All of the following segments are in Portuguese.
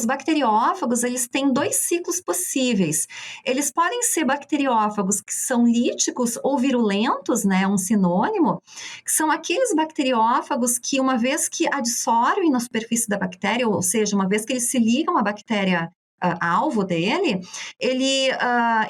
os bacteriófagos, eles têm 2 ciclos possíveis. Eles podem ser bacteriófagos que são líticos ou virulentos, né, um sinônimo, que são aqueles bacteriófagos que, uma vez que adsorvem na superfície da bactéria, ou seja, uma vez que eles se ligam à bactéria alvo dele, ele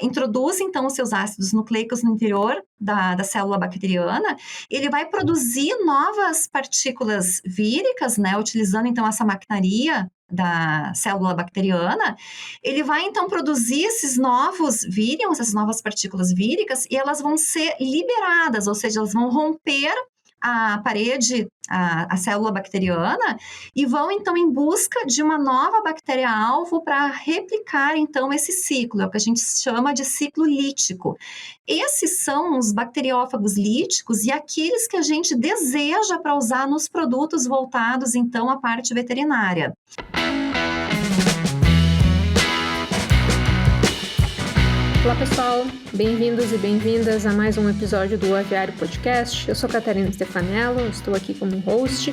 introduz, então, os seus ácidos nucleicos no interior da célula bacteriana, ele vai produzir novas partículas víricas, né, utilizando, então, essa maquinaria da célula bacteriana, ele vai, então, produzir esses novos vírions, essas novas partículas víricas, e elas vão ser liberadas, ou seja, elas vão romper a parede, a célula bacteriana, e vão, então, em busca de uma nova bactéria-alvo para replicar, então, esse ciclo, é o que a gente chama de ciclo lítico. Esses são os bacteriófagos líticos e aqueles que a gente deseja para usar nos produtos voltados, então, à parte veterinária. Olá pessoal, bem-vindos e bem-vindas a mais um episódio do Aviário Podcast. Eu sou Catarina Stefanello, estou aqui como host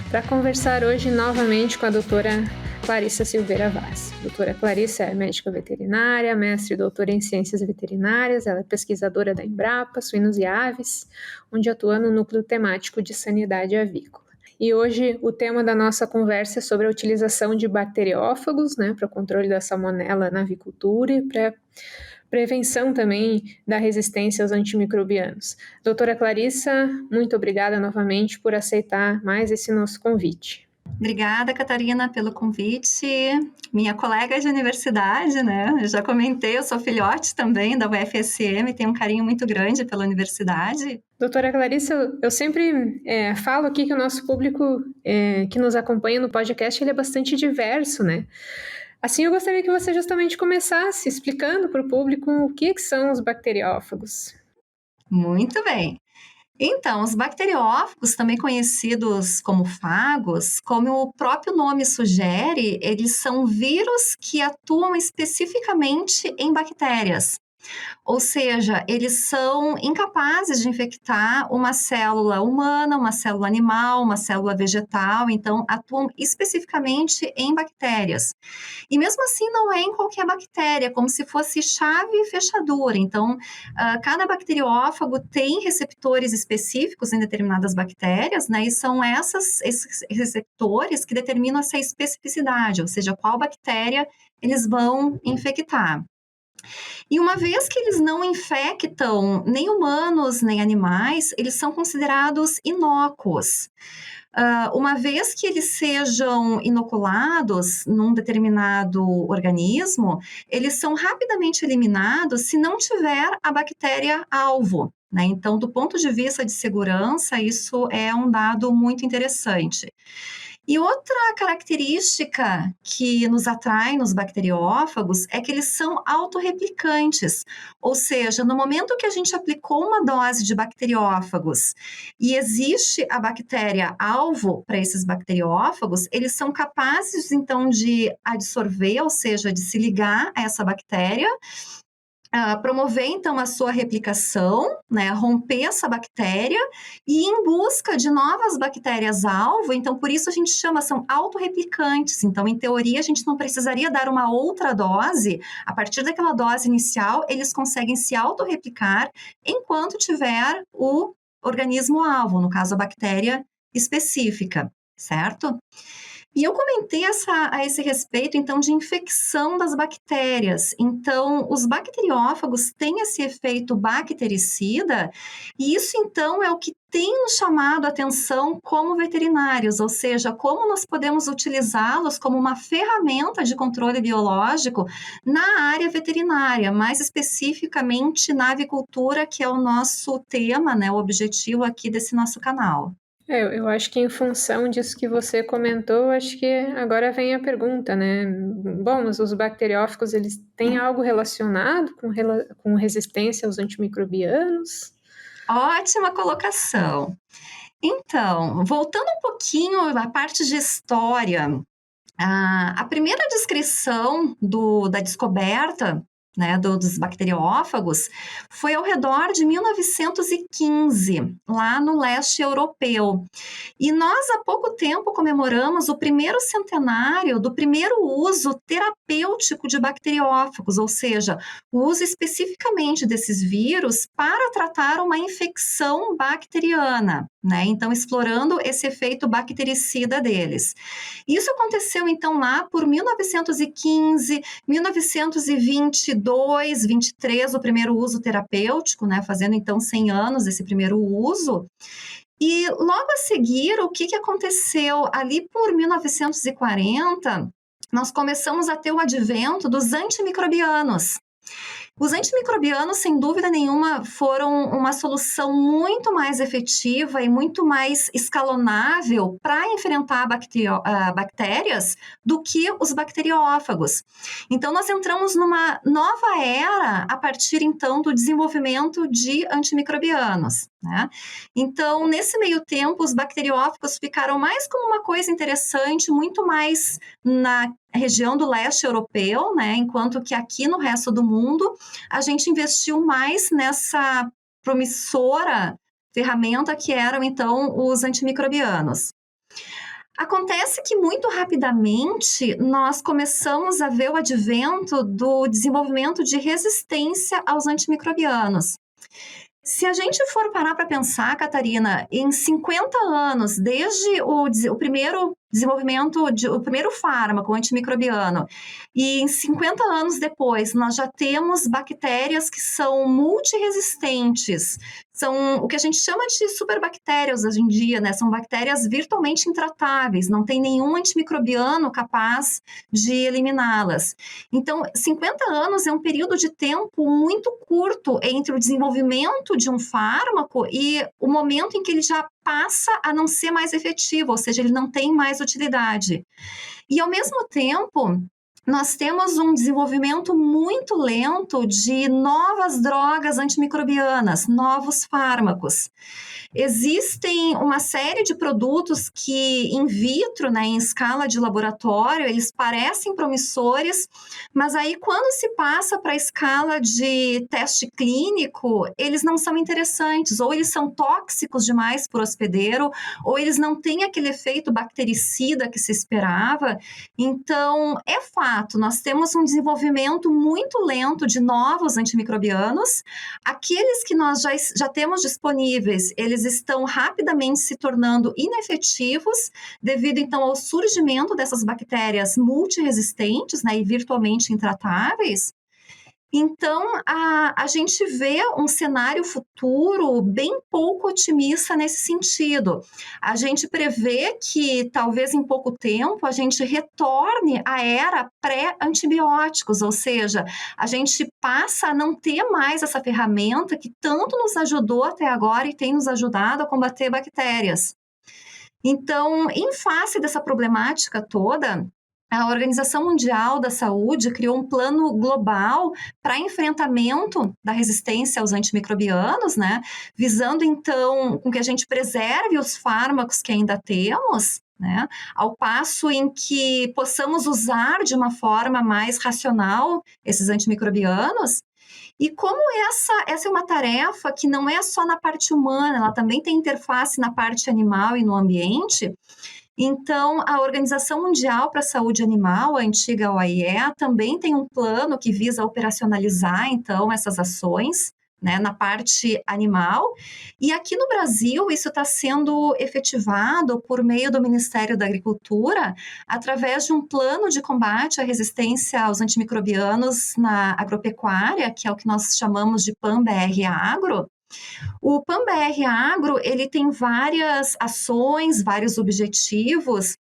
para conversar hoje novamente com a doutora Clarissa Silveira Vaz. A doutora Clarissa é médica veterinária, mestre e doutora em ciências veterinárias, ela é pesquisadora da Embrapa, Suínos e Aves, onde atua no núcleo temático de sanidade avícola. E hoje o tema da nossa conversa é sobre a utilização de bacteriófagos, né, para o controle da salmonela na avicultura e para prevenção também da resistência aos antimicrobianos. Doutora Clarissa, muito obrigada novamente por aceitar mais esse nosso convite. Obrigada, Catarina, pelo convite. Minha colega de universidade, né? Eu já comentei, eu sou filhote também da UFSM, tenho um carinho muito grande pela universidade. Doutora Clarissa, eu sempre falo aqui que o nosso público que nos acompanha no podcast ele é bastante diverso, né? Assim, eu gostaria que você justamente começasse explicando para o público o que são os bacteriófagos. Muito bem. Então, os bacteriófagos, também conhecidos como fagos, como o próprio nome sugere, eles são vírus que atuam especificamente em bactérias. Ou seja, eles são incapazes de infectar uma célula humana, uma célula animal, uma célula vegetal, então atuam especificamente em bactérias. E mesmo assim não é em qualquer bactéria, como se fosse chave e fechadura. Então, cada bacteriófago tem receptores específicos em determinadas bactérias, né? E são esses receptores que determinam essa especificidade, ou seja, qual bactéria eles vão infectar. E uma vez que eles não infectam nem humanos nem animais, eles são considerados inócuos. Uma vez que eles sejam inoculados num determinado organismo, eles são rapidamente eliminados se não tiver a bactéria alvo, né? Então, do ponto de vista de segurança, isso é um dado muito interessante. E outra característica que nos atrai nos bacteriófagos é que eles são autorreplicantes, ou seja, no momento que a gente aplicou uma dose de bacteriófagos e existe a bactéria alvo para esses bacteriófagos, eles são capazes então de absorver, ou seja, de se ligar a essa bactéria, promover então a sua replicação, né, romper essa bactéria e ir em busca de novas bactérias-alvo, então por isso a gente chama, são autorreplicantes, então em teoria a gente não precisaria dar uma outra dose, a partir daquela dose inicial eles conseguem se autorreplicar enquanto tiver o organismo-alvo, no caso a bactéria específica, certo? E eu comentei a esse respeito, então, de infecção das bactérias. Então, os bacteriófagos têm esse efeito bactericida, e isso, então, é o que tem nos chamado a atenção como veterinários, ou seja, como nós podemos utilizá-los como uma ferramenta de controle biológico na área veterinária, mais especificamente na avicultura, que é o nosso tema, né, o objetivo aqui desse nosso canal. Eu acho que em função disso que você comentou, acho que agora vem a pergunta, né? Bom, mas os bacteriófagos, eles têm algo relacionado com resistência aos antimicrobianos? Ótima colocação. Então, voltando um pouquinho à parte de história, a primeira descrição da descoberta né, dos bacteriófagos, foi ao redor de 1915, lá no leste europeu. E nós, há pouco tempo, comemoramos o primeiro centenário do primeiro uso terapêutico de bacteriófagos, ou seja, o uso especificamente desses vírus para tratar uma infecção bacteriana, né? Então, explorando esse efeito bactericida deles. Isso aconteceu, então, lá por 1915, 1922, 23, o primeiro uso terapêutico, né? Fazendo, então, 100 anos esse primeiro uso. E logo a seguir, o que aconteceu? Ali por 1940, nós começamos a ter o advento dos antimicrobianos. Os antimicrobianos, sem dúvida nenhuma, foram uma solução muito mais efetiva e muito mais escalonável para enfrentar bactérias do que os bacteriófagos. Então, nós entramos numa nova era a partir, então, do desenvolvimento de antimicrobianos, né? Então, nesse meio tempo, os bacteriófagos ficaram mais como uma coisa interessante, muito mais na região do leste europeu, né? Enquanto que aqui no resto do mundo a gente investiu mais nessa promissora ferramenta que eram então os antimicrobianos. Acontece que muito rapidamente nós começamos a ver o advento do desenvolvimento de resistência aos antimicrobianos. Se a gente for parar para pensar, Catarina, em 50 anos, desde o primeiro desenvolvimento, o primeiro fármaco antimicrobiano, e em 50 anos depois, nós já temos bactérias que são multiresistentes, são o que a gente chama de superbactérias hoje em dia, né? São bactérias virtualmente intratáveis, não tem nenhum antimicrobiano capaz de eliminá-las. Então, 50 anos é um período de tempo muito curto entre o desenvolvimento de um fármaco e o momento em que ele já passa a não ser mais efetivo, ou seja, ele não tem mais utilidade. E, ao mesmo tempo, nós temos um desenvolvimento muito lento de novas drogas antimicrobianas, novos fármacos. Existem uma série de produtos que, in vitro, né, em escala de laboratório, eles parecem promissores, mas aí quando se passa para a escala de teste clínico, eles não são interessantes, ou eles são tóxicos demais para o hospedeiro, ou eles não têm aquele efeito bactericida que se esperava. Então, é fato, nós temos um desenvolvimento muito lento de novos antimicrobianos. Aqueles que nós já temos disponíveis, eles estão rapidamente se tornando inefetivos devido, então, ao surgimento dessas bactérias multiresistentes, né, e virtualmente intratáveis. Então, a gente vê um cenário futuro bem pouco otimista nesse sentido. A gente prevê que, talvez em pouco tempo, a gente retorne à era pré-antibióticos, ou seja, a gente passa a não ter mais essa ferramenta que tanto nos ajudou até agora e tem nos ajudado a combater bactérias. Então, em face dessa problemática toda, a Organização Mundial da Saúde criou um plano global para enfrentamento da resistência aos antimicrobianos, né? Visando, então, com que a gente preserve os fármacos que ainda temos, né? Ao passo em que possamos usar de uma forma mais racional esses antimicrobianos. E como essa é uma tarefa que não é só na parte humana, ela também tem interface na parte animal e no ambiente. Então, a Organização Mundial para a Saúde Animal, a antiga OIE, também tem um plano que visa operacionalizar, então, essas ações, né, na parte animal. E aqui no Brasil, isso está sendo efetivado por meio do Ministério da Agricultura, através de um plano de combate à resistência aos antimicrobianos na agropecuária, que é o que nós chamamos de PAN-BR Agro. O PAN-BR Agro, ele tem várias ações, vários objetivos,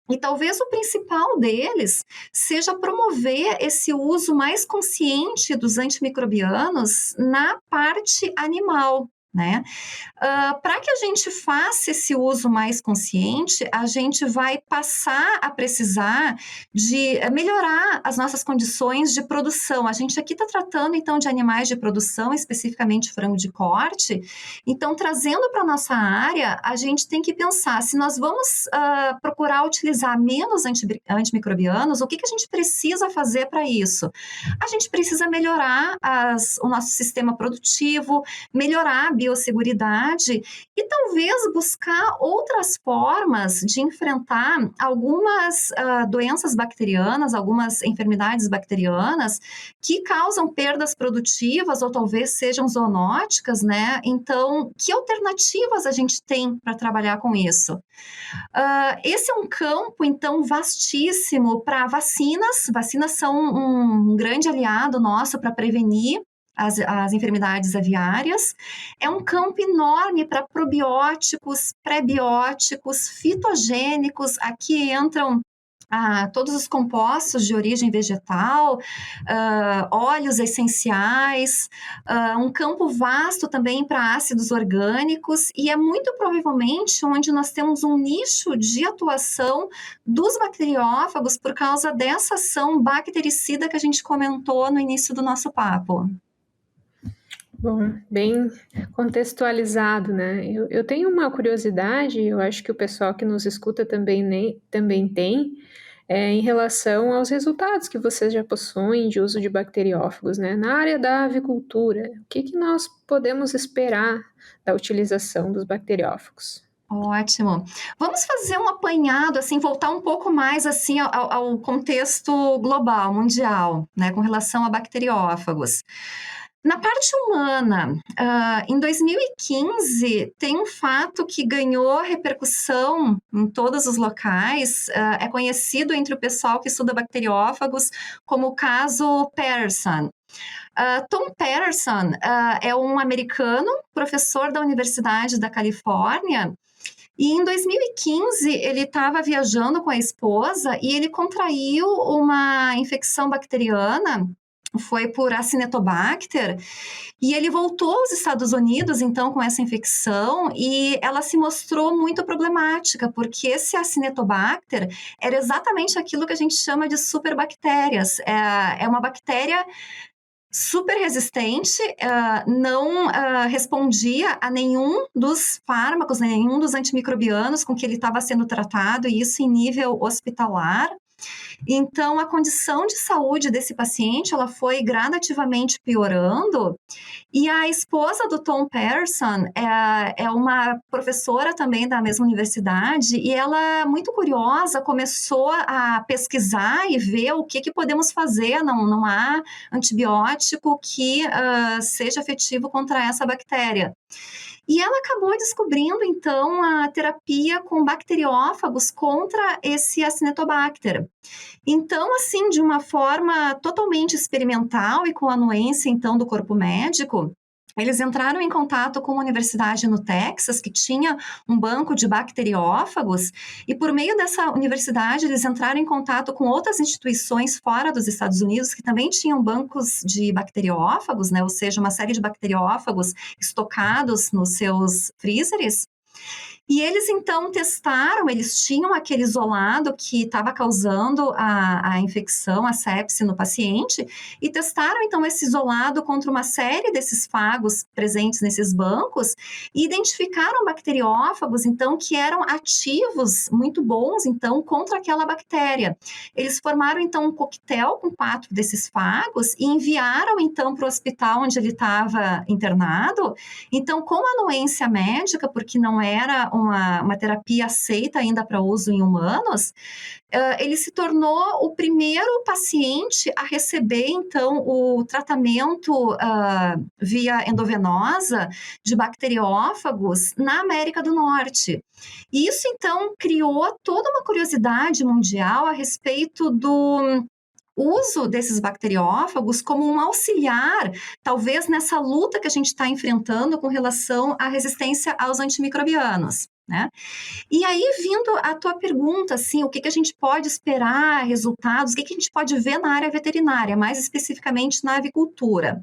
e talvez o principal deles seja promover esse uso mais consciente dos antimicrobianos na parte animal, né? Para que a gente faça esse uso mais consciente, a gente vai passar a precisar de melhorar as nossas condições de produção. A gente aqui está tratando, então, de animais de produção, especificamente frango de corte. Então, trazendo para a nossa área, a gente tem que pensar, se nós vamos procurar utilizar menos antimicrobianos, o que a gente precisa fazer para isso? A gente precisa melhorar o nosso sistema produtivo, melhorar a biosseguridade e talvez buscar outras formas de enfrentar algumas doenças bacterianas, algumas enfermidades bacterianas que causam perdas produtivas ou talvez sejam zoonóticas, né? Então, que alternativas a gente tem para trabalhar com isso? Esse é um campo, então, vastíssimo para vacinas. Vacinas são um grande aliado nosso para prevenir as enfermidades aviárias. É um campo enorme para probióticos, prebióticos, fitogênicos. Aqui entram todos os compostos de origem vegetal, óleos essenciais, um campo vasto também para ácidos orgânicos, e é muito provavelmente onde nós temos um nicho de atuação dos bacteriófagos por causa dessa ação bactericida que a gente comentou no início do nosso papo. Bom, bem contextualizado, né? Eu tenho uma curiosidade, eu acho que o pessoal que nos escuta também tem, em relação aos resultados que vocês já possuem de uso de bacteriófagos, né? Na área da avicultura, o que nós podemos esperar da utilização dos bacteriófagos? Ótimo. Vamos fazer um apanhado, assim, voltar um pouco mais, assim, ao contexto global, mundial, né, com relação a bacteriófagos. Na parte humana, em 2015, tem um fato que ganhou repercussão em todos os locais, é conhecido entre o pessoal que estuda bacteriófagos como o caso Patterson. Tom Patterson é um americano, professor da Universidade da Califórnia, e em 2015 ele estava viajando com a esposa e ele contraiu uma infecção bacteriana, foi por Acinetobacter, e ele voltou aos Estados Unidos, então, com essa infecção, e ela se mostrou muito problemática, porque esse Acinetobacter era exatamente aquilo que a gente chama de superbactérias. É uma bactéria super resistente, não respondia a nenhum dos fármacos, nenhum dos antimicrobianos com que ele estava sendo tratado, e isso em nível hospitalar. Então, a condição de saúde desse paciente, ela foi gradativamente piorando, e a esposa do Tom Patterson é uma professora também da mesma universidade, e ela, muito curiosa, começou a pesquisar e ver o que podemos fazer. Não há antibiótico que seja efetivo contra essa bactéria. E ela acabou descobrindo, então, a terapia com bacteriófagos contra esse Acinetobacter. Então, assim, de uma forma totalmente experimental e com a anuência, então, do corpo médico, eles entraram em contato com uma universidade no Texas que tinha um banco de bacteriófagos, e por meio dessa universidade eles entraram em contato com outras instituições fora dos Estados Unidos que também tinham bancos de bacteriófagos, né? Ou seja, uma série de bacteriófagos estocados nos seus freezers. E eles, então, testaram, eles tinham aquele isolado que estava causando a infecção, a sepse no paciente, e testaram, então, esse isolado contra uma série desses fagos presentes nesses bancos, e identificaram bacteriófagos, então, que eram ativos, muito bons, então, contra aquela bactéria. Eles formaram, então, um coquetel com 4 desses fagos e enviaram, então, para o hospital onde ele estava internado. Então, com anuência médica, porque não era uma terapia aceita ainda para uso em humanos, ele se tornou o primeiro paciente a receber, então, o tratamento via endovenosa de bacteriófagos na América do Norte. E isso, então, criou toda uma curiosidade mundial a respeito do uso desses bacteriófagos como um auxiliar, talvez nessa luta que a gente está enfrentando com relação à resistência aos antimicrobianos, né? E aí, vindo à tua pergunta, assim, o que a gente pode esperar, resultados, o que a gente pode ver na área veterinária, mais especificamente na avicultura?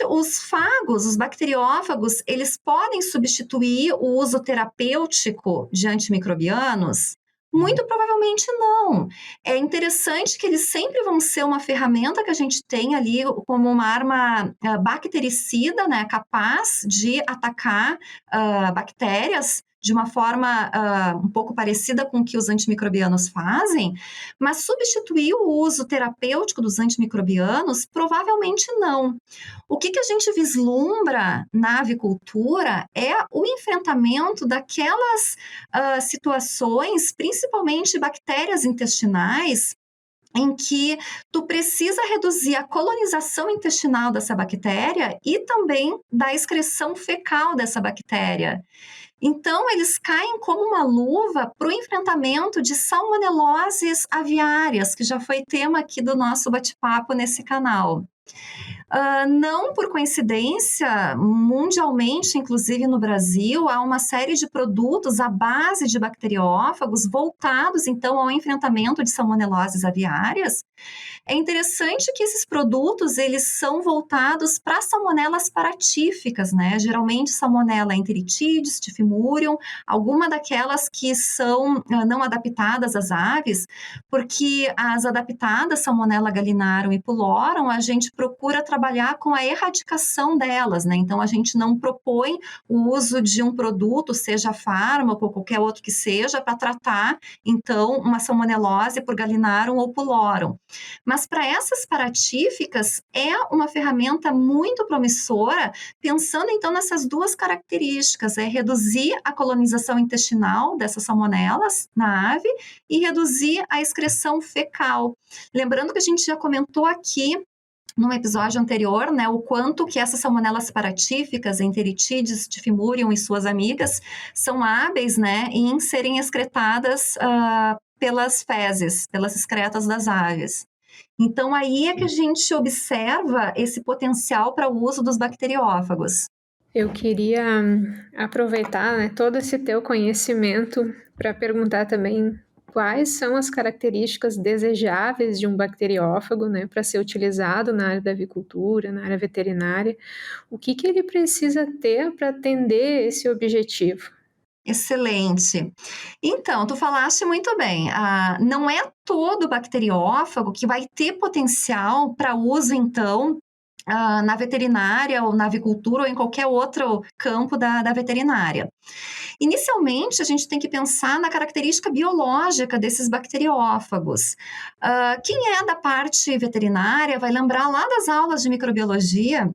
Os fagos, os bacteriófagos, eles podem substituir o uso terapêutico de antimicrobianos? Muito provavelmente não. É interessante que eles sempre vão ser uma ferramenta que a gente tem ali como uma arma bactericida, né, capaz de atacar bactérias de uma forma um pouco parecida com o que os antimicrobianos fazem, mas substituir o uso terapêutico dos antimicrobianos, provavelmente não. O que a gente vislumbra na avicultura é o enfrentamento daquelas situações, principalmente bactérias intestinais, em que tu precisa reduzir a colonização intestinal dessa bactéria e também da excreção fecal dessa bactéria. Então, eles caem como uma luva para o enfrentamento de salmoneloses aviárias, que já foi tema aqui do nosso bate-papo nesse canal. Não por coincidência, mundialmente, inclusive no Brasil, há uma série de produtos à base de bacteriófagos voltados, então, ao enfrentamento de salmoneloses aviárias. É interessante que esses produtos, eles são voltados para salmonelas paratíficas, né? Geralmente salmonella enteritidis, tifimurium, alguma daquelas que são não adaptadas às aves, porque as adaptadas, salmonella gallinarum e pyllorum, a gente procura trabalhar com a erradicação delas, né? Então, a gente não propõe o uso de um produto, seja fármaco ou qualquer outro que seja, para tratar, então, uma salmonelose por gallinarum ou pyllorum. Mas para essas paratíficas é uma ferramenta muito promissora, pensando então nessas duas características, reduzir a colonização intestinal dessas salmonelas na ave e reduzir a excreção fecal. Lembrando que a gente já comentou aqui no episódio anterior, né, o quanto que essas salmonelas paratíficas, enteritidis, tifimurium e suas amigas, são hábeis, né, em serem excretadas pelas fezes, pelas excretas das aves. Então, aí é que a gente observa esse potencial para o uso dos bacteriófagos. Eu queria aproveitar, né, todo esse teu conhecimento para perguntar também quais são as características desejáveis de um bacteriófago, né, para ser utilizado na área da avicultura, na área veterinária. O que ele precisa ter para atender esse objetivo? Excelente. Então, tu falaste muito bem. Não é todo bacteriófago que vai ter potencial para uso, então, na veterinária ou na avicultura ou em qualquer outro campo da veterinária. Inicialmente, a gente tem que pensar na característica biológica desses bacteriófagos. Quem é da parte veterinária vai lembrar lá das aulas de microbiologia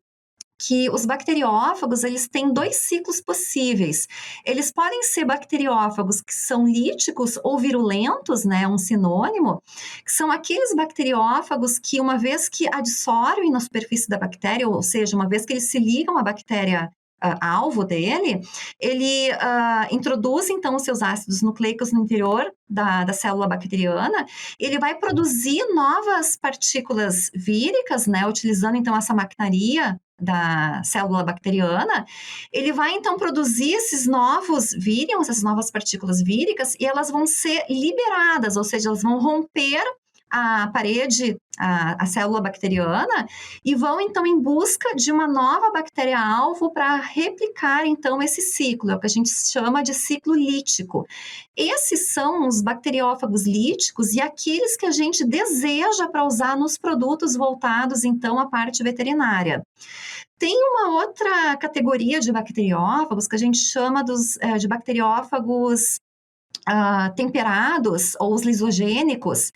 que os bacteriófagos, eles têm 2 ciclos possíveis. Eles podem ser bacteriófagos que são líticos ou virulentos, né, um sinônimo, que são aqueles bacteriófagos que, uma vez que adsorvem na superfície da bactéria, ou seja, uma vez que eles se ligam à bactéria alvo dele, ele introduz, então, os seus ácidos nucleicos no interior da célula bacteriana, ele vai produzir novas partículas víricas, né, utilizando, então, essa maquinaria da célula bacteriana, ele vai, então, produzir esses novos vírions, essas novas partículas víricas, e elas vão ser liberadas, ou seja, elas vão romper a parede, a célula bacteriana, e vão, então, em busca de uma nova bactéria-alvo para replicar, então, esse ciclo, é o que a gente chama de ciclo lítico. Esses são os bacteriófagos líticos e aqueles que a gente deseja para usar nos produtos voltados, então, à parte veterinária. Tem uma outra categoria de bacteriófagos que a gente chama de bacteriófagos temperados ou os lisogênicos.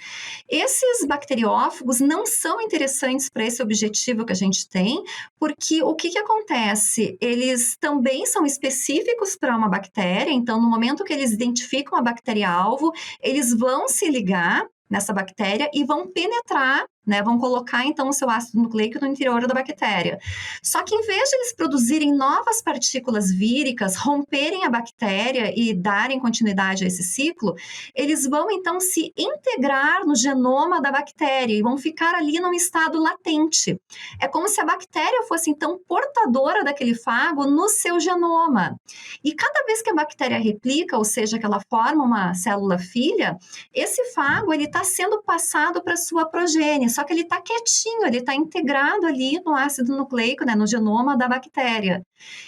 Esses bacteriófagos não são interessantes para esse objetivo que a gente tem, porque o que acontece? Eles também são específicos para uma bactéria, então no momento que eles identificam a bactéria-alvo, eles vão se ligar nessa bactéria e vão penetrar, né, vão colocar então o seu ácido nucleico no interior da bactéria. Só que em vez de eles produzirem novas partículas víricas, romperem a bactéria e darem continuidade a esse ciclo, eles vão então se integrar no genoma da bactéria e vão ficar ali num estado latente. É como se a bactéria fosse então portadora daquele fago no seu genoma. E cada vez que a bactéria replica, ou seja, que ela forma uma célula filha, esse fago ele está sendo passado para sua progênie, só que ele está quietinho, ele está integrado ali no ácido nucleico, né, no genoma da bactéria.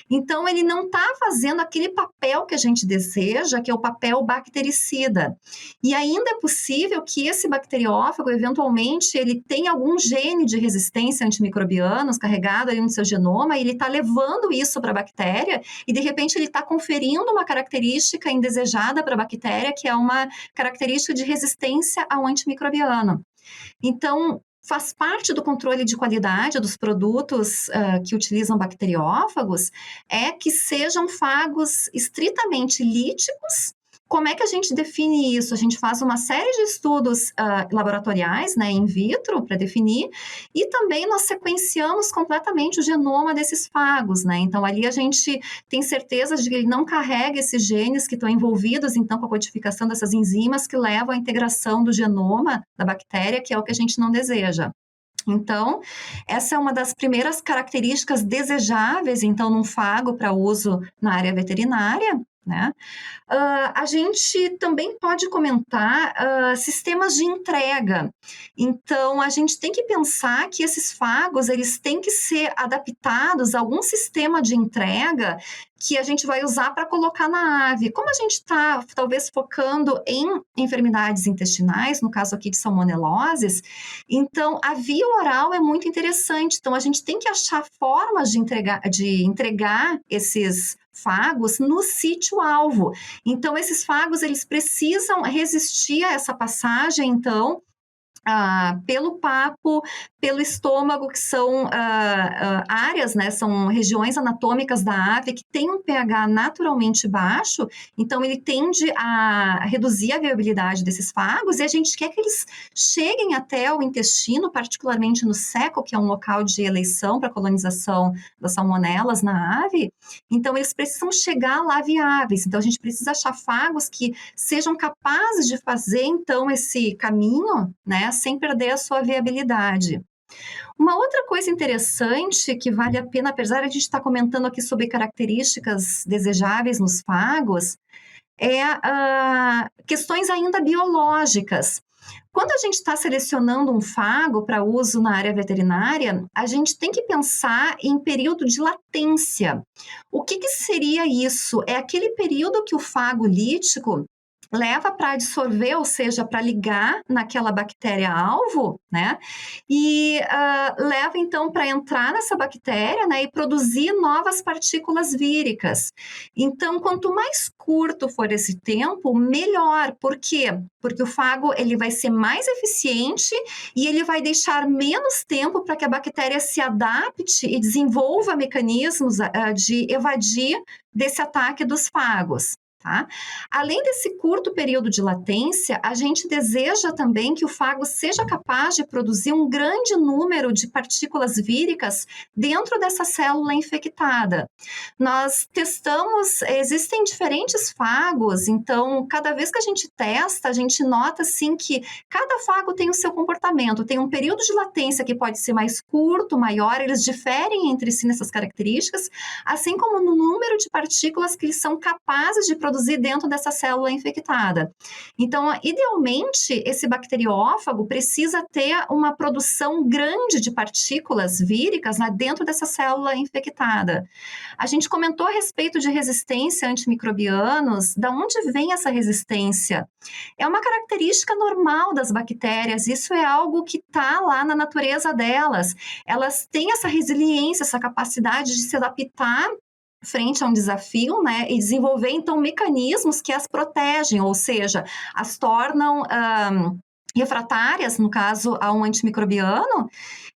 Então, ele não está fazendo aquele papel que a gente deseja, que é o papel bactericida. E ainda é possível que esse bacteriófago, eventualmente, ele tenha algum gene de resistência a antimicrobianos carregado ali no seu genoma, e ele está levando isso para a bactéria, e de repente ele está conferindo uma característica indesejada para a bactéria, que é uma característica de resistência ao antimicrobiano. Então, faz parte do controle de qualidade dos produtos que utilizam bacteriófagos, é que sejam fagos estritamente líticos. Como é que a gente define isso? A gente faz uma série de estudos laboratoriais, né, in vitro, para definir, e também nós sequenciamos completamente o genoma desses fagos, né? Então, ali a gente tem certeza de que ele não carrega esses genes que estão envolvidos, então, com a codificação dessas enzimas que levam à integração do genoma da bactéria, que é o que a gente não deseja. Então, essa é uma das primeiras características desejáveis, então, num fago para uso na área veterinária, né? A gente também pode comentar sistemas de entrega. Então, a gente tem que pensar que esses fagos, eles têm que ser adaptados a algum sistema de entrega que a gente vai usar para colocar na ave. Como a gente está, talvez, focando em enfermidades intestinais, no caso aqui de salmoneloses, então, a via oral é muito interessante. Então, a gente tem que achar formas de entregar esses fagos no sítio-alvo. Então, esses fagos, eles precisam resistir a essa passagem, então, pelo papo, pelo estômago, que são áreas, né, são regiões anatômicas da ave que têm um pH naturalmente baixo, então ele tende a reduzir a viabilidade desses fagos, e a gente quer que eles cheguem até o intestino, particularmente no ceco, que é um local de eleição para colonização das salmonelas na ave, então eles precisam chegar lá viáveis, então a gente precisa achar fagos que sejam capazes de fazer, então, esse caminho, né, sem perder a sua viabilidade. Uma outra coisa interessante que vale a pena, apesar de a gente estar comentando aqui sobre características desejáveis nos fagos, é questões ainda biológicas. Quando a gente está selecionando um fago para uso na área veterinária, a gente tem que pensar em período de latência. O que seria isso? É aquele período que o fago lítico leva para absorver, ou seja, para ligar naquela bactéria-alvo, né? E leva, então, para entrar nessa bactéria, né? E produzir novas partículas víricas. Então, quanto mais curto for esse tempo, melhor. Por quê? Porque o fago, ele vai ser mais eficiente e ele vai deixar menos tempo para que a bactéria se adapte e desenvolva mecanismos de evadir desse ataque dos fagos. Tá? Além desse curto período de latência, a gente deseja também que o fago seja capaz de produzir um grande número de partículas víricas dentro dessa célula infectada. Nós testamos, existem diferentes fagos, então cada vez que a gente testa, a gente nota assim que cada fago tem o seu comportamento, tem um período de latência que pode ser mais curto, maior, eles diferem entre si nessas características, assim como no número de partículas que eles são capazes de produzir dentro dessa célula infectada. Então, idealmente, esse bacteriófago precisa ter uma produção grande de partículas víricas, né, dentro dessa célula infectada. A gente comentou a respeito de resistência a antimicrobianos. Da onde vem essa resistência? É uma característica normal das bactérias, isso é algo que está lá na natureza delas. Elas têm essa resiliência, essa capacidade de se adaptar frente a um desafio, né, e desenvolver, então, mecanismos que as protegem, ou seja, as tornam refratárias, no caso, a um antimicrobiano.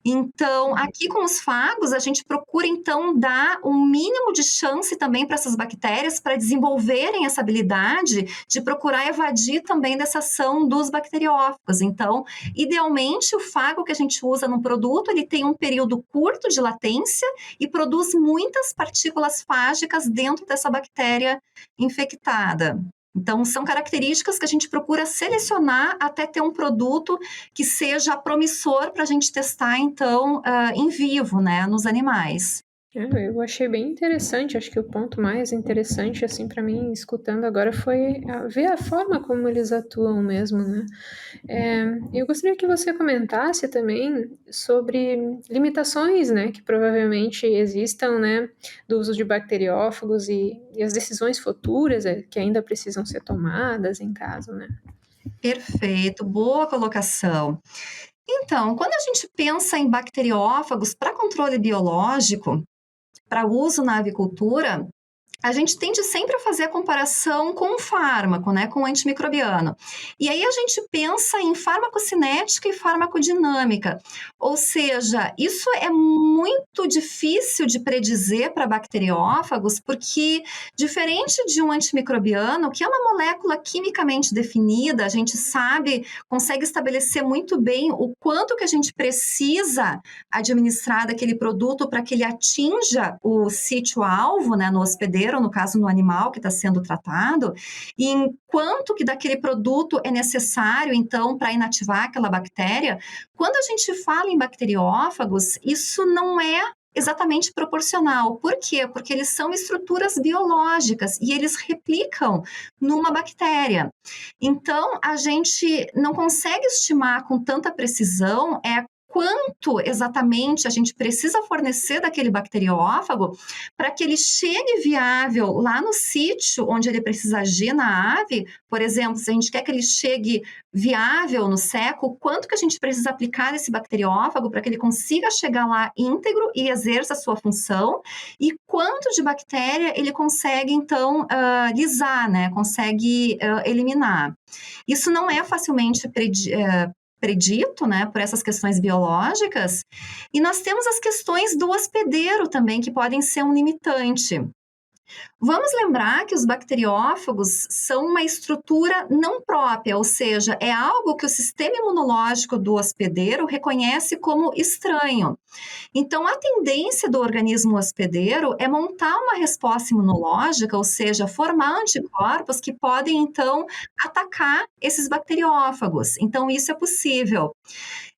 Então, aqui com os fagos, a gente procura, então, dar um mínimo de chance também para essas bactérias para desenvolverem essa habilidade de procurar evadir também dessa ação dos bacteriófagos. Então, idealmente, o fago que a gente usa no produto, ele tem um período curto de latência e produz muitas partículas fágicas dentro dessa bactéria infectada. Então, são características que a gente procura selecionar até ter um produto que seja promissor para a gente testar, então, em vivo, né, nos animais. Eu achei bem interessante, acho que o ponto mais interessante, assim, para mim, escutando agora, foi ver a forma como eles atuam mesmo, né? Eu gostaria que você comentasse também sobre limitações, né, que provavelmente existam, né, do uso de bacteriófagos e as decisões futuras que ainda precisam ser tomadas em caso, né? Perfeito, boa colocação. Então, quando a gente pensa em bacteriófagos para controle biológico, para uso na avicultura, a gente tende sempre a fazer a comparação com um fármaco, né, com o antimicrobiano. E aí a gente pensa em farmacocinética e farmacodinâmica, ou seja, isso é muito difícil de predizer para bacteriófagos, porque diferente de um antimicrobiano, que é uma molécula quimicamente definida, a gente sabe, consegue estabelecer muito bem o quanto que a gente precisa administrar daquele produto para que ele atinja o sítio-alvo, né, no hospedeiro, ou no caso no animal que está sendo tratado, e em quanto que daquele produto é necessário, então, para inativar aquela bactéria. Quando a gente fala em bacteriófagos, isso não é exatamente proporcional. Por quê? Porque eles são estruturas biológicas e eles replicam numa bactéria. Então, a gente não consegue estimar com tanta precisão quanto exatamente a gente precisa fornecer daquele bacteriófago para que ele chegue viável lá no sítio onde ele precisa agir na ave. Por exemplo, se a gente quer que ele chegue viável no seco, quanto que a gente precisa aplicar esse bacteriófago para que ele consiga chegar lá íntegro e exerça a sua função, e quanto de bactéria ele consegue, então, lisar, né? Consegue eliminar. Isso não é facilmente predito, né, por essas questões biológicas, e nós temos as questões do hospedeiro também, que podem ser um limitante. Vamos lembrar que os bacteriófagos são uma estrutura não própria, ou seja, é algo que o sistema imunológico do hospedeiro reconhece como estranho. Então, a tendência do organismo hospedeiro é montar uma resposta imunológica, ou seja, formar anticorpos que podem, então, atacar esses bacteriófagos. Então, isso é possível.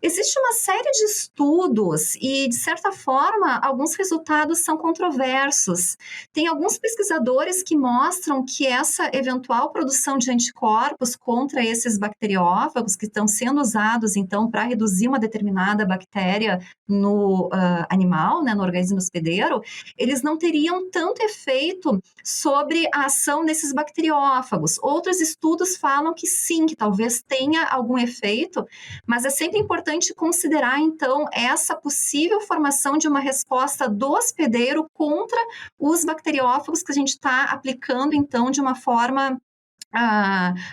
Existe uma série de estudos e, de certa forma, alguns resultados são controversos. Tem alguns pesquisadores que mostram que essa eventual produção de anticorpos contra esses bacteriófagos que estão sendo usados, então, para reduzir uma determinada bactéria no animal, né, no organismo hospedeiro, eles não teriam tanto efeito sobre a ação desses bacteriófagos. Outros estudos falam que sim, que talvez tenha algum efeito, mas é sempre importante considerar, então, essa possível formação de uma resposta do hospedeiro contra os bacteriófagos que a gente está aplicando, então, de uma forma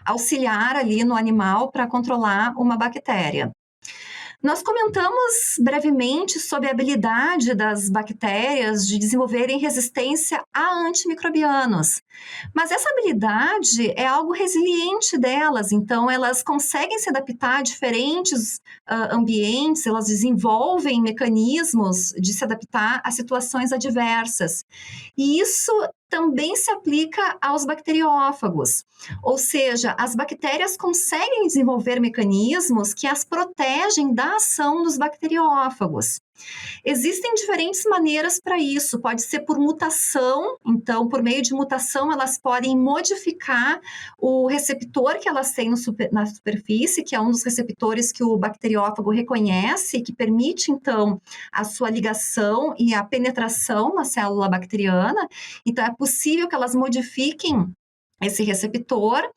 auxiliar ali no animal para controlar uma bactéria. Nós comentamos brevemente sobre a habilidade das bactérias de desenvolverem resistência a antimicrobianos, mas essa habilidade é algo resiliente delas, então elas conseguem se adaptar a diferentes ambientes, elas desenvolvem mecanismos de se adaptar a situações adversas. E isso também se aplica aos bacteriófagos, ou seja, as bactérias conseguem desenvolver mecanismos que as protegem da ação dos bacteriófagos. Existem diferentes maneiras para isso, pode ser por mutação, então, por meio de mutação, elas podem modificar o receptor que elas têm na superfície, que é um dos receptores que o bacteriófago reconhece, que permite, então, a sua ligação e a penetração na célula bacteriana. Então, é possível que elas modifiquem esse receptor.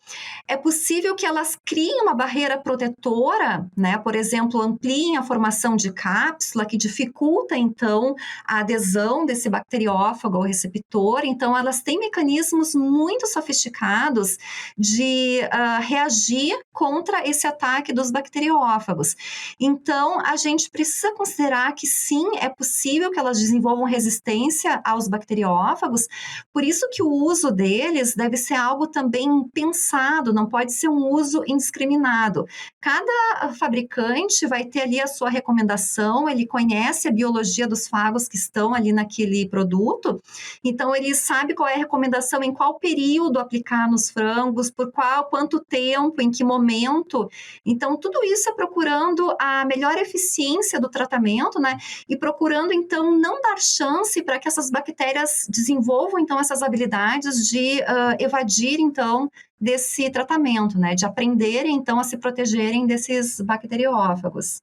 É possível que elas criem uma barreira protetora, né? Por exemplo, ampliem a formação de cápsula, que dificulta, então, a adesão desse bacteriófago ao receptor. Então, elas têm mecanismos muito sofisticados de reagir contra esse ataque dos bacteriófagos. Então, a gente precisa considerar que, sim, é possível que elas desenvolvam resistência aos bacteriófagos, por isso que o uso deles deve ser algo também pensado, não pode ser um uso indiscriminado. Cada fabricante vai ter ali a sua recomendação, ele conhece a biologia dos fagos que estão ali naquele produto, então ele sabe qual é a recomendação, em qual período aplicar nos frangos, por quanto tempo, em que momento. Então, tudo isso é procurando a melhor eficiência do tratamento, né? E procurando, então, não dar chance para que essas bactérias desenvolvam, então, essas habilidades de evadir, então, desse tratamento, né? De aprenderem, então, a se protegerem desses bacteriófagos.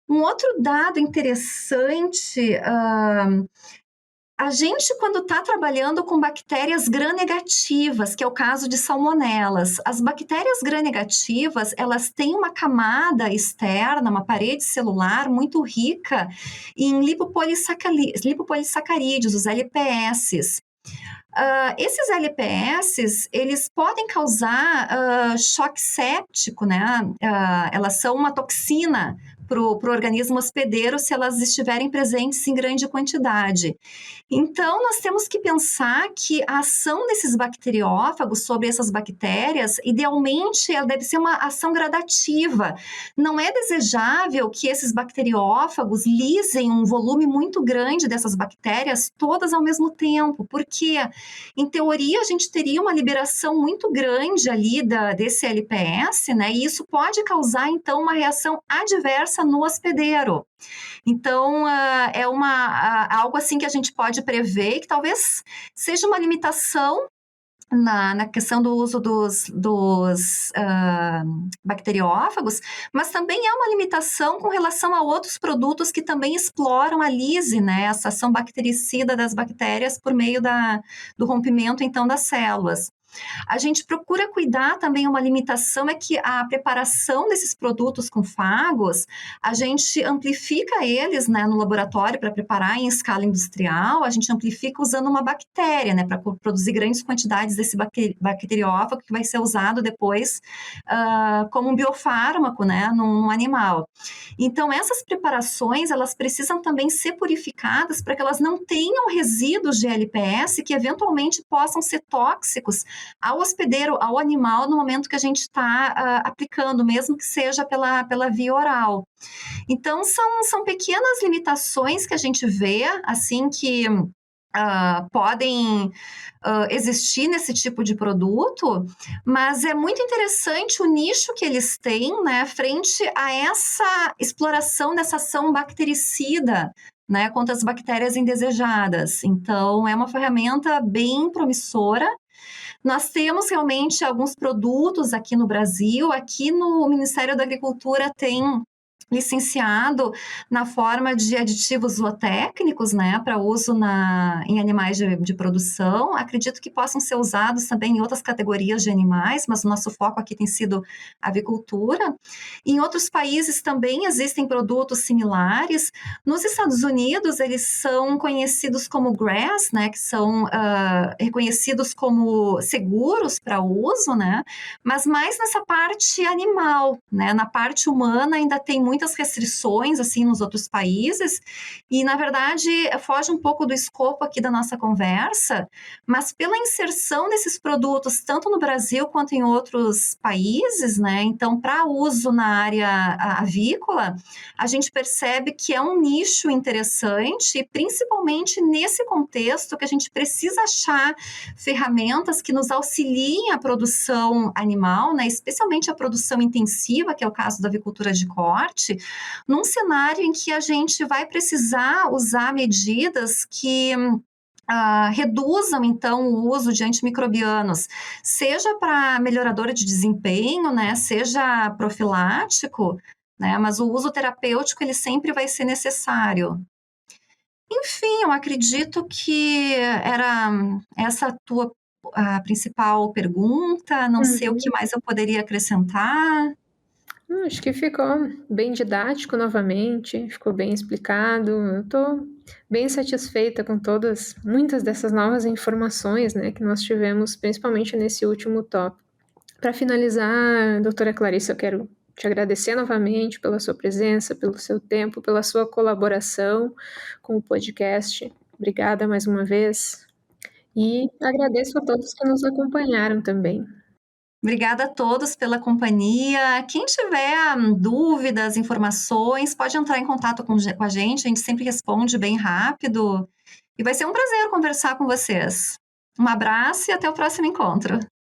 Um outro dado interessante, a gente, quando está trabalhando com bactérias gram-negativas, que é o caso de salmonelas, as bactérias gram-negativas, elas têm uma camada externa, uma parede celular muito rica em lipopolissacarídeos, os LPS. Esses LPS, eles podem causar choque séptico, né? Elas são uma toxina para o organismo hospedeiro se elas estiverem presentes em grande quantidade. Então, nós temos que pensar que a ação desses bacteriófagos sobre essas bactérias, idealmente, ela deve ser uma ação gradativa. Não é desejável que esses bacteriófagos lisem um volume muito grande dessas bactérias todas ao mesmo tempo, porque, em teoria, a gente teria uma liberação muito grande ali desse LPS, né? E isso pode causar, então, uma reação adversa no hospedeiro. Então, é algo assim que a gente pode prever, que talvez seja uma limitação na questão do uso dos bacteriófagos, mas também é uma limitação com relação a outros produtos que também exploram a lise, né, essa ação bactericida das bactérias por meio do rompimento, então, das células. A gente procura cuidar também, uma limitação é que a preparação desses produtos com fagos, a gente amplifica eles, né, no laboratório para preparar em escala industrial, a gente amplifica usando uma bactéria, né, para produzir grandes quantidades desse bacteriófago que vai ser usado depois como um biofármaco, né, num animal. Então, essas preparações, elas precisam também ser purificadas para que elas não tenham resíduos de LPS que eventualmente possam ser tóxicos ao hospedeiro, ao animal, no momento que a gente está aplicando, mesmo que seja pela via oral. Então, são pequenas limitações que a gente vê, assim, que podem existir nesse tipo de produto, mas é muito interessante o nicho que eles têm, né, frente a essa exploração dessa ação bactericida, né, contra as bactérias indesejadas. Então, é uma ferramenta bem promissora. Nós temos realmente alguns produtos aqui no Brasil, aqui no Ministério da Agricultura tem licenciado na forma de aditivos zootécnicos, né, para uso em animais de produção. Acredito que possam ser usados também em outras categorias de animais, mas o nosso foco aqui tem sido avicultura. Em outros países também existem produtos similares. Nos Estados Unidos, eles são conhecidos como GRAS, né, que são reconhecidos como seguros para uso, né, mas mais nessa parte animal, né, na parte humana ainda tem muitas restrições, assim, nos outros países, e, na verdade, foge um pouco do escopo aqui da nossa conversa, mas pela inserção desses produtos, tanto no Brasil quanto em outros países, né, então, para uso na área avícola, a gente percebe que é um nicho interessante, principalmente nesse contexto que a gente precisa achar ferramentas que nos auxiliem a produção animal, né, especialmente a produção intensiva, que é o caso da avicultura de corte, num cenário em que a gente vai precisar usar medidas que reduzam, então, o uso de antimicrobianos, seja para melhoradora de desempenho, né, seja profilático, né, mas o uso terapêutico, ele sempre vai ser necessário. Enfim, eu acredito que era essa a principal pergunta, não sei o que mais eu poderia acrescentar. Acho que ficou bem didático novamente, ficou bem explicado. Eu estou bem satisfeita com muitas dessas novas informações, né, que nós tivemos, principalmente nesse último tópico. Para finalizar, doutora Clarice, eu quero te agradecer novamente pela sua presença, pelo seu tempo, pela sua colaboração com o podcast. Obrigada mais uma vez. E agradeço a todos que nos acompanharam também. Obrigada a todos pela companhia. Quem tiver dúvidas, informações, pode entrar em contato com a gente sempre responde bem rápido. E vai ser um prazer conversar com vocês. Um abraço e até o próximo encontro.